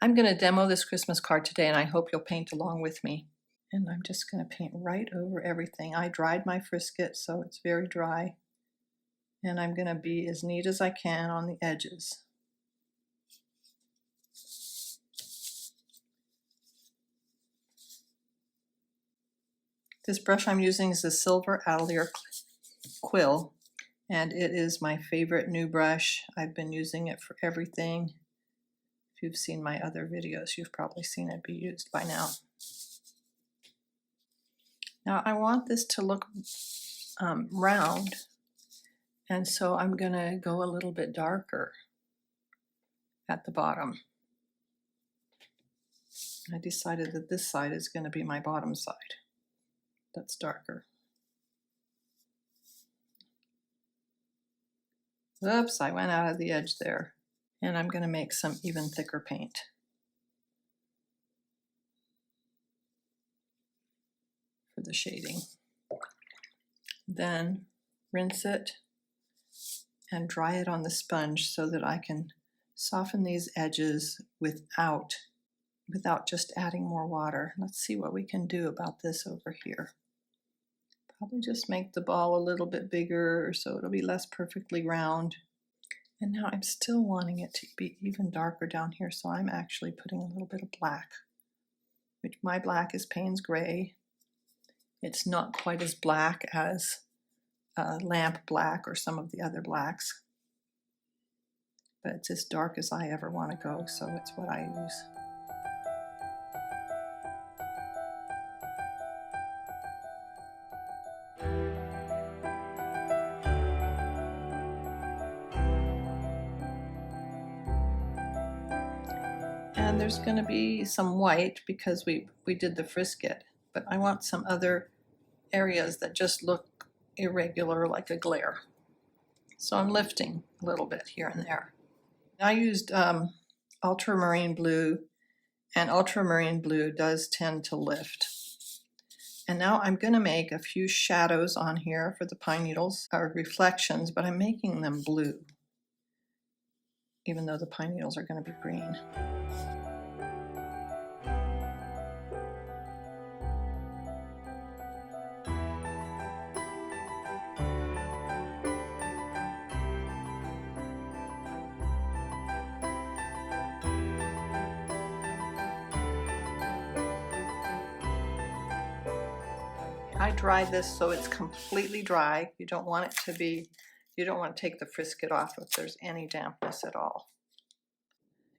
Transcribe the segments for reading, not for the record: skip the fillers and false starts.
I'm going to demo this Christmas card today, and I hope you'll paint along with me. And I'm just going to paint right over everything. I dried my frisket, so it's very dry. And I'm going to be as neat as I can on the edges. This brush I'm using is the Silver Atelier Quill, and it is my favorite new brush. I've been using it for everything. If you've seen my other videos, you've probably seen it be used by now. Now I want this to look round, and so I'm going to go a little bit darker at the bottom. I decided that this side is going to be my bottom side. That's darker. Oops, I went out of the edge there. And I'm going to make some even thicker paint. For the shading. Then rinse it and dry it on the sponge so that I can soften these edges without just adding more water. Let's see what we can do about this over here. Probably just make the ball a little bit bigger so it'll be less perfectly round. And now I'm still wanting it to be even darker down here, so I'm actually putting a little bit of black, which my black is Payne's Gray. It's not quite as black as lamp black or some of the other blacks, but it's as dark as I ever want to go, so it's what I use. And there's going to be some white because we did the frisket, but I want some other areas that just look irregular like a glare. So I'm lifting a little bit here and there. I used ultramarine blue, and ultramarine blue does tend to lift. And now I'm going to make a few shadows on here for the pine needles, or reflections, but I'm making them blue, even though the pine needles are going to be green. I dry this so it's completely dry. You don't want to take the frisket off if there's any dampness at all.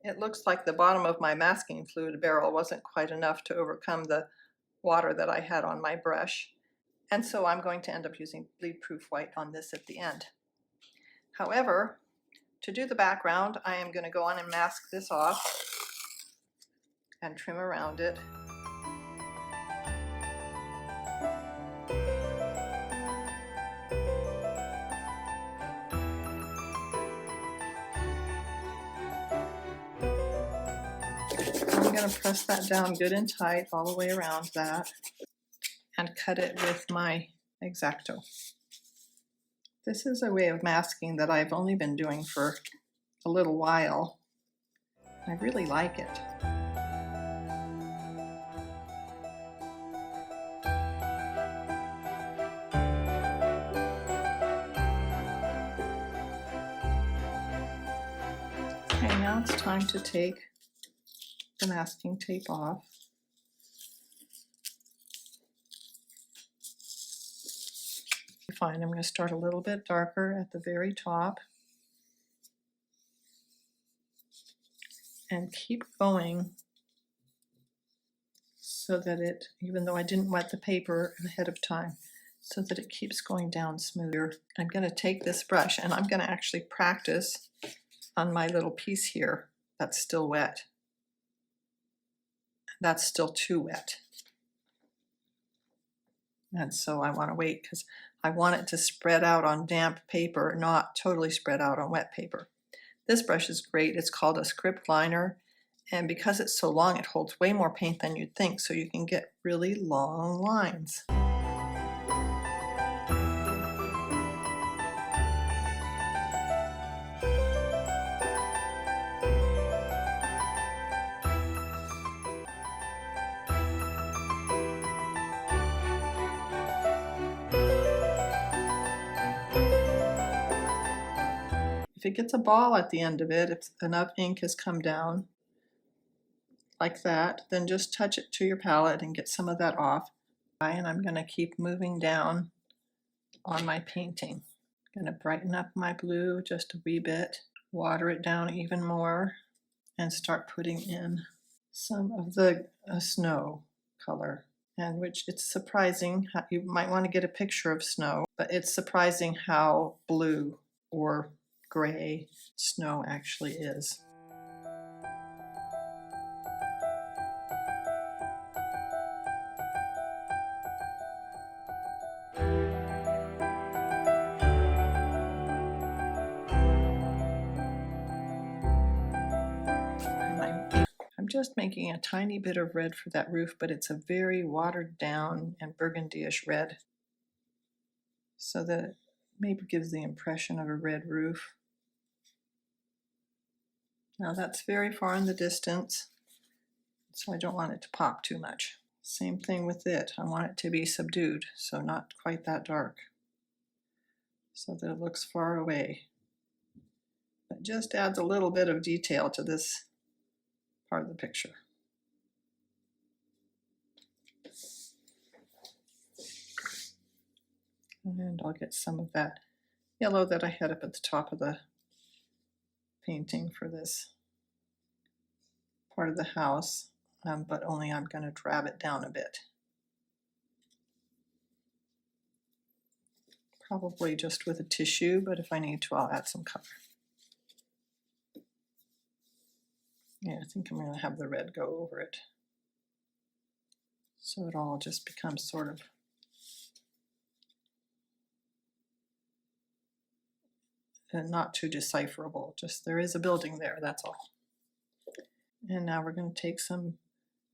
It looks like the bottom of my masking fluid barrel wasn't quite enough to overcome the water that I had on my brush. And so I'm going to end up using bleed-proof white on this at the end. However, to do the background, I am going to go on and mask this off and trim around it. I'm going to press that down good and tight all the way around that and cut it with my X-Acto. This is a way of masking that I've only been doing for a little while. I really like it. Okay, now it's time to take the masking tape off. Fine, I'm going to start a little bit darker at the very top and keep going so that it, even though I didn't wet the paper ahead of time, so that it keeps going down smoother. I'm going to take this brush and I'm going to actually practice on my little piece here that's still wet. That's still too wet. And so I want to wait because I want it to spread out on damp paper, not totally spread out on wet paper. This brush is great. It's called a script liner, and because it's so long, it holds way more paint than you'd think, so you can get really long lines. If it gets a ball at the end of it, if enough ink has come down like that, then just touch it to your palette and get some of that off. And I'm going to keep moving down on my painting. I'm going to brighten up my blue just a wee bit, water it down even more, and start putting in some of the snow color. And which it's surprising, you might want to get a picture of snow, but it's surprising how blue or gray snow actually is. I'm just making a tiny bit of red for that roof, but it's a very watered down and burgundy-ish red, so that it maybe gives the impression of a red roof. Now that's very far in the distance, so I don't want it to pop too much. Same thing with it. I want it to be subdued, so not quite that dark, so that it looks far away. But just adds a little bit of detail to this part of the picture. And I'll get some of that yellow that I had up at the top of the painting for this part of the house, but only I'm going to drab it down a bit. Probably just with a tissue, but if I need to, I'll add some color. Yeah, I think I'm going to have the red go over it, so it all just becomes sort of not too decipherable. Just there is a building there, that's all. And now we're going to take some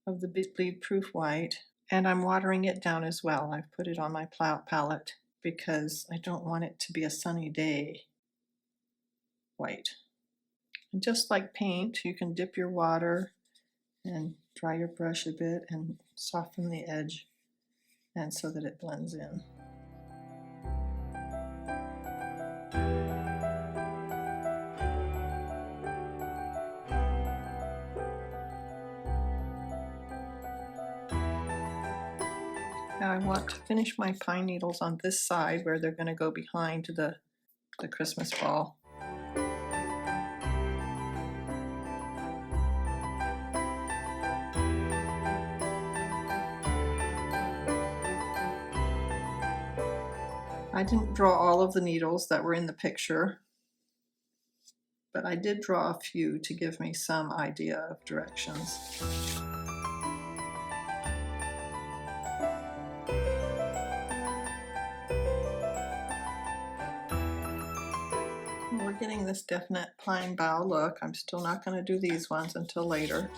of the bleed proof white, and I'm watering it down as well. I've put it on my palette because I don't want it to be a sunny day white. And just like paint, you can dip your water and dry your brush a bit and soften the edge, and so that it blends in. Now I want to finish my pine needles on this side where they're going to go behind the Christmas ball. I didn't draw all of the needles that were in the picture, but I did draw a few to give me some idea of directions. We're getting this definite pine bough look. I'm still not going to do these ones until later.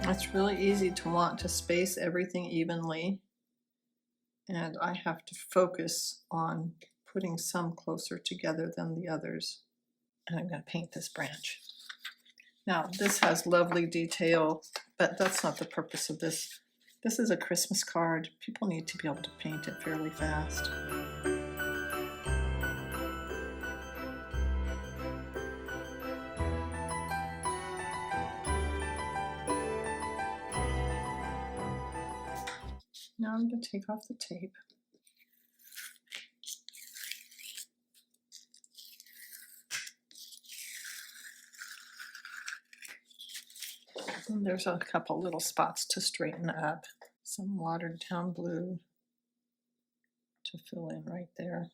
It's really easy to want to space everything evenly, and I have to focus on putting some closer together than the others. And I'm going to paint this branch. Now this has lovely detail, but that's not the purpose of this. This is a Christmas card. People need to be able to paint it fairly fast. Now I'm going to take off the tape. And there's a couple little spots to straighten up. Some watered down blue to fill in right there.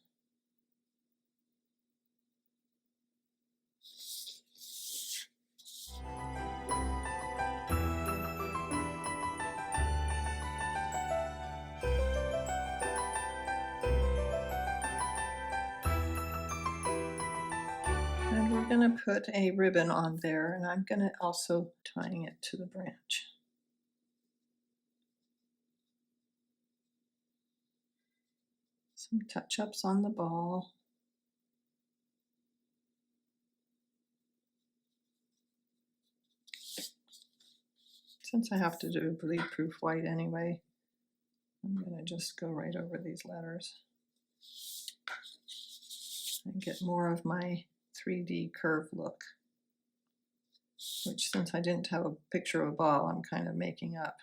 And we're going to put a ribbon on there, and I'm going to also tying it to the branch. Some touch-ups on the ball. Since I have to do bleed proof white anyway, I'm going to just go right over these letters and get more of my 3D curve look, which since I didn't have a picture of a ball, I'm kind of making up.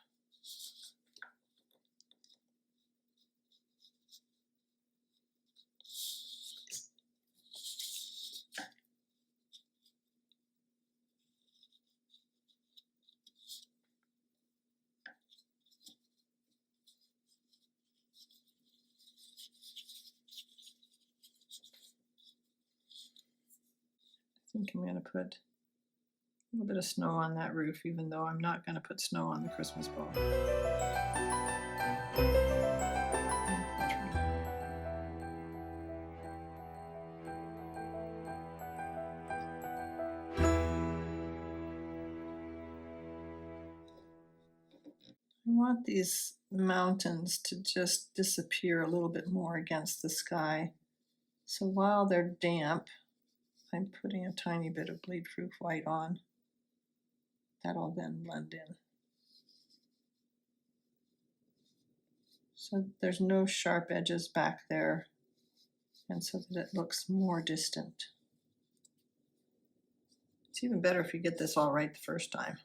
I think I'm going to put a little bit of snow on that roof, even though I'm not going to put snow on the Christmas ball. I want these mountains to just disappear a little bit more against the sky. So while they're damp, I'm putting a tiny bit of bleed proof white on. That'll then blend in. So there's no sharp edges back there, and so that it looks more distant. It's even better if you get this all right the first time.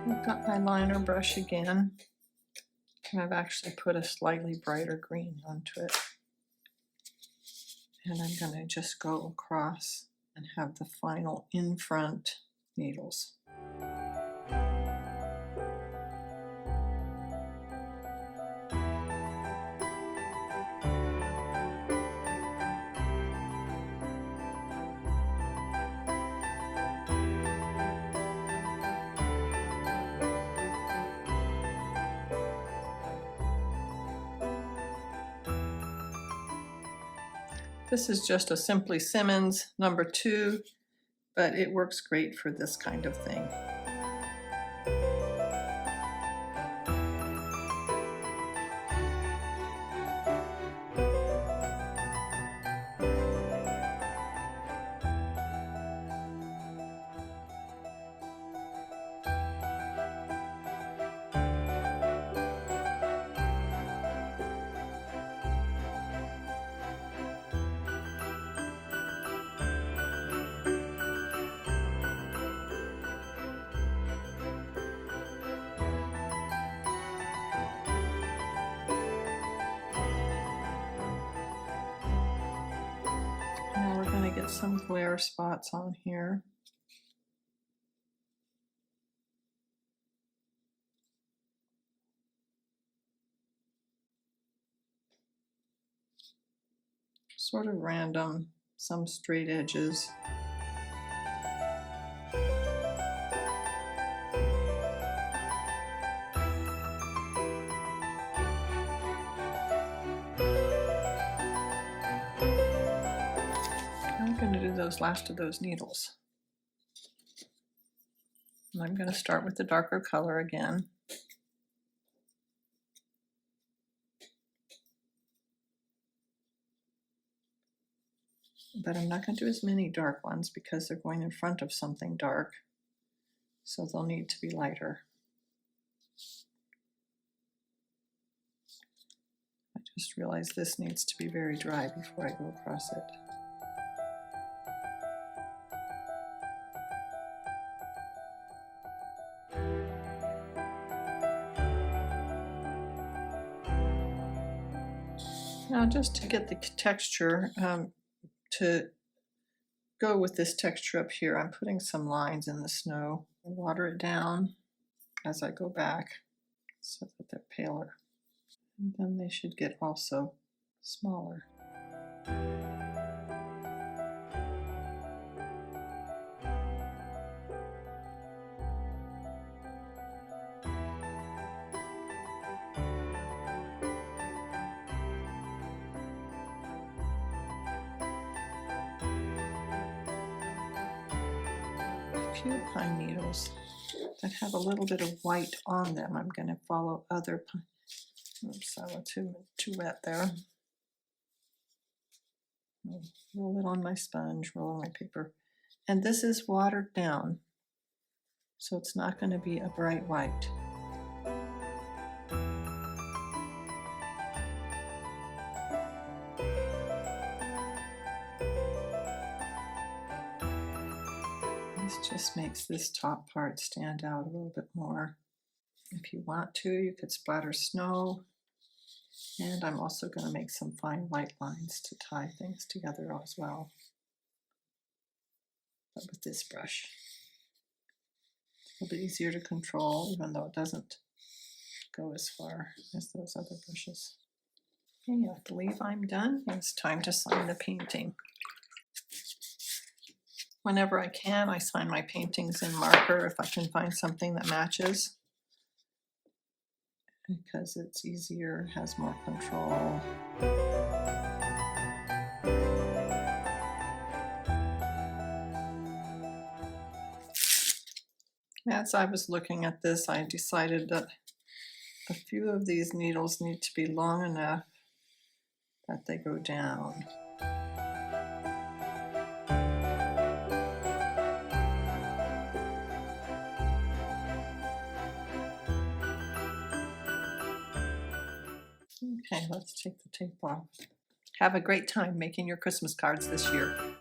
I've got my liner brush again, and I've actually put a slightly brighter green onto it. And I'm going to just go across and have the final in front needles. This is just a Simply Simmons #2, but it works great for this kind of thing. Now we're going to get some glare spots on here. Sort of random, some straight edges. I'm going to do those last of those needles. And I'm going to start with the darker color again. But I'm not going to do as many dark ones because they're going in front of something dark, so they'll need to be lighter. I just realized this needs to be very dry before I go across it. Now just to get the texture, to go with this texture up here, I'm putting some lines in the snow. I water it down as I go back so that they're paler. And then they should get also smaller. few pine needles that have a little bit of white on them. I'm going to follow other pine. Oops, I went too wet there. Roll it on my sponge, roll on my paper. And this is watered down, so it's not going to be a bright white. This just makes this top part stand out a little bit more. If you want to, you could splatter snow. And I'm also going to make some fine white lines to tie things together as well. But with this brush, it's a little bit easier to control, even though it doesn't go as far as those other brushes. Okay, I believe I'm done. It's time to sign the painting. Whenever I can, I sign my paintings in marker if I can find something that matches, because it's easier, has more control. As I was looking at this, I decided that a few of these needles need to be long enough that they go down. Okay, let's take the tape off. Have a great time making your Christmas cards this year.